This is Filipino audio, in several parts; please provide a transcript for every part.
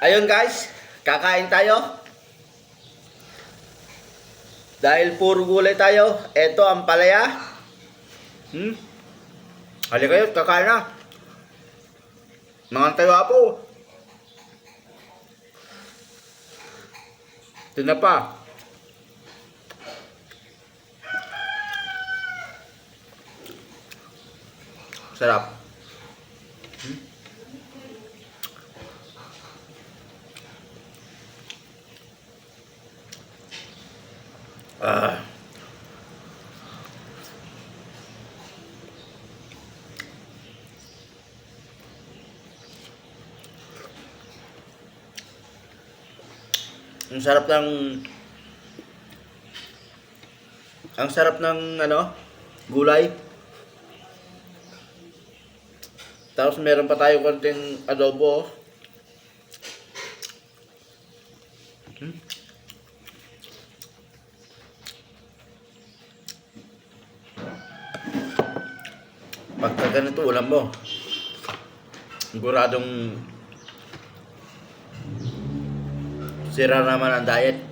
Ayun guys, kakain tayo. Dahil puro gulay tayo, eto ang palaya. Halika kayo, kakain na. Mga tayo apo. Tinapa. Sarap. Ah. Ang sarap ng gulay. Tapos meron pa tayo konting adobo. Pagka ganito ulam mo, siguradong sira naman ang diet.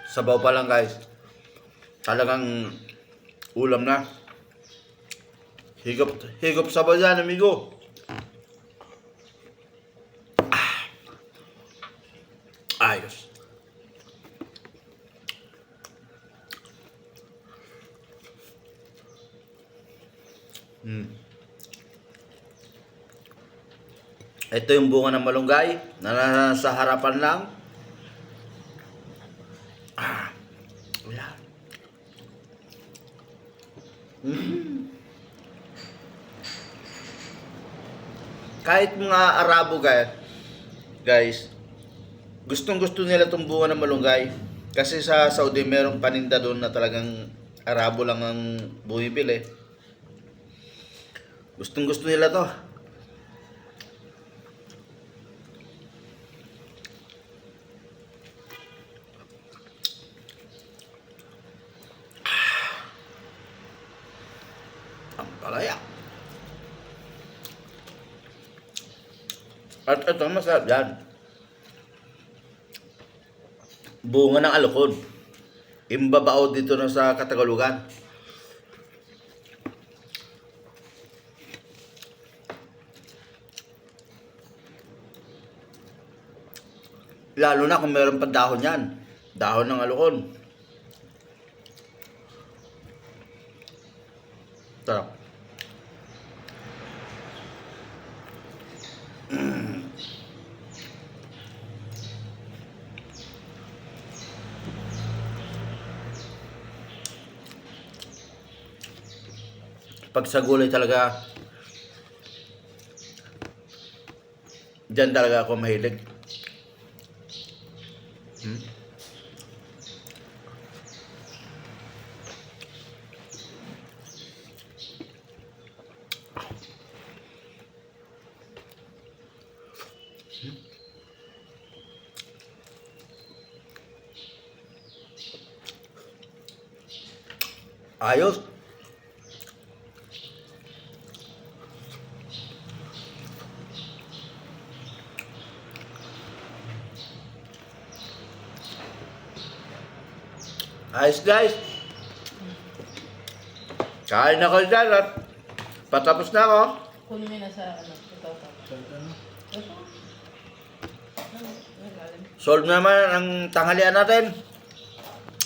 Sabaw pa lang guys, talagang ulam na. Higop sabaw yan, amigo. Ayos. Ito yung bunga ng malunggay na nasa harapan lang. Wala. Kahit mga Arabo guys, gustong-gusto nila itong bunga ng malunggay. Kasi sa Saudi merong paninda doon na talagang Arabo lang ang bumibili. Gustong-gusto nila to. Ang palaya. At ito, masarap yan. Bunga ng alukon. Imbabao dito na sa Katagalugan. Lalo na kung meron pa dahon yan. Dahon ng alukon. Sarap. Pag sa gulay talaga, dyan talaga ako mahilig. Ayos. Ayos guys. Kain na kayo dyan at patapos na ako. Kunin mo na sa ito. Solve naman ang tanghalian natin.